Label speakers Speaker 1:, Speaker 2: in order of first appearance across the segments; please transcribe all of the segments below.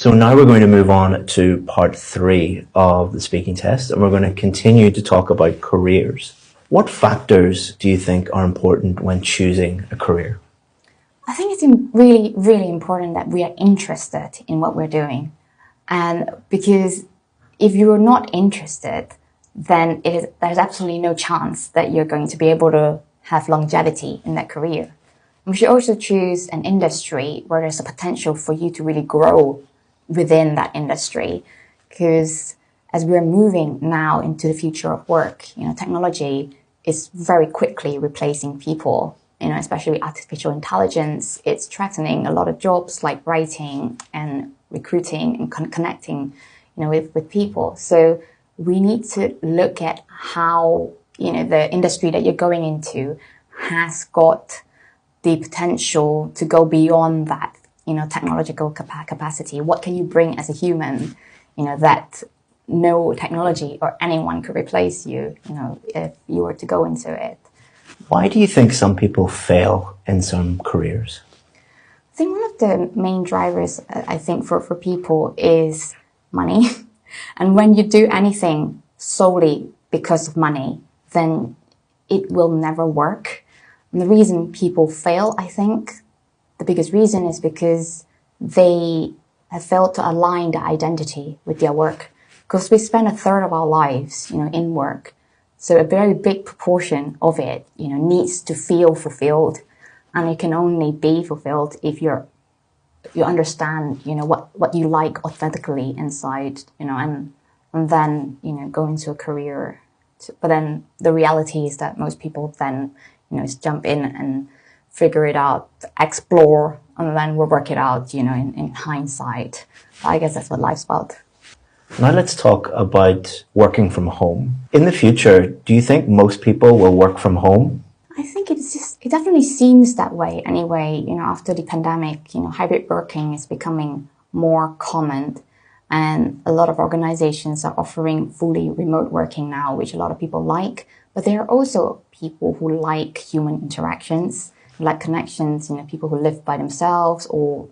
Speaker 1: So now we're going to move on to part 3 of the speaking test, and we're going to continue to talk about careers. What factors do you think are important when choosing a career?
Speaker 2: I think it's really, really important that we are interested in what we're doing. And because if you're not interested, then there's absolutely no chance that you're going to be able to have longevity in that career. We should also choose an industry where there's a potential for you to really grow within that industry. Because as we're moving now into the future of work, technology is very quickly replacing people. Especially with artificial intelligence, it's threatening a lot of jobs like writing and recruiting and connecting, with people. So we need to look at how, the industry that you're going into has got the potential to go beyond that, technological capacity. What can you bring as a human, that no technology or anyone could replace you, if you were to go into it.
Speaker 1: Why do you think some people fail in some careers?
Speaker 2: I think one of the main drivers, for people is money. And when you do anything solely because of money, then it will never work. And the reason people fail, I think, the biggest reason is because they have failed to align their identity with their work. Because we spend a third of our lives, in work. So a very big proportion of it, needs to feel fulfilled, and it can only be fulfilled if you understand, what you like authentically inside, and then, go into a career. But then the reality is that most people then, jump in and figure it out, explore, and then we'll work it out, in hindsight. I guess that's what life's about.
Speaker 1: Now let's talk about working from home. In the future, do you think most people will work from home?
Speaker 2: I think it definitely seems that way anyway. After the pandemic, hybrid working is becoming more common, and a lot of organizations are offering fully remote working now, which a lot of people like. But there are also people who like human interactions, who like connections, people who live by themselves or,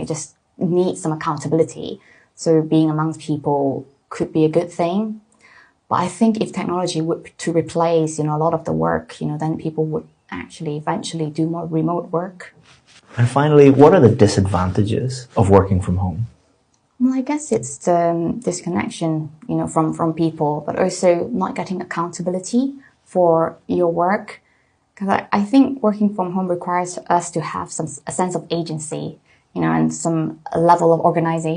Speaker 2: just need some accountability. So being amongst people could be a good thing. But I think if technology were to replace, a lot of the work, then people would actually eventually do more remote work.
Speaker 1: And finally, what are the disadvantages of working from home?
Speaker 2: Well, I guess it's the disconnection, from people, but also not getting accountability for your work. Because I think working from home requires us to have a sense of agency, and some level of organization.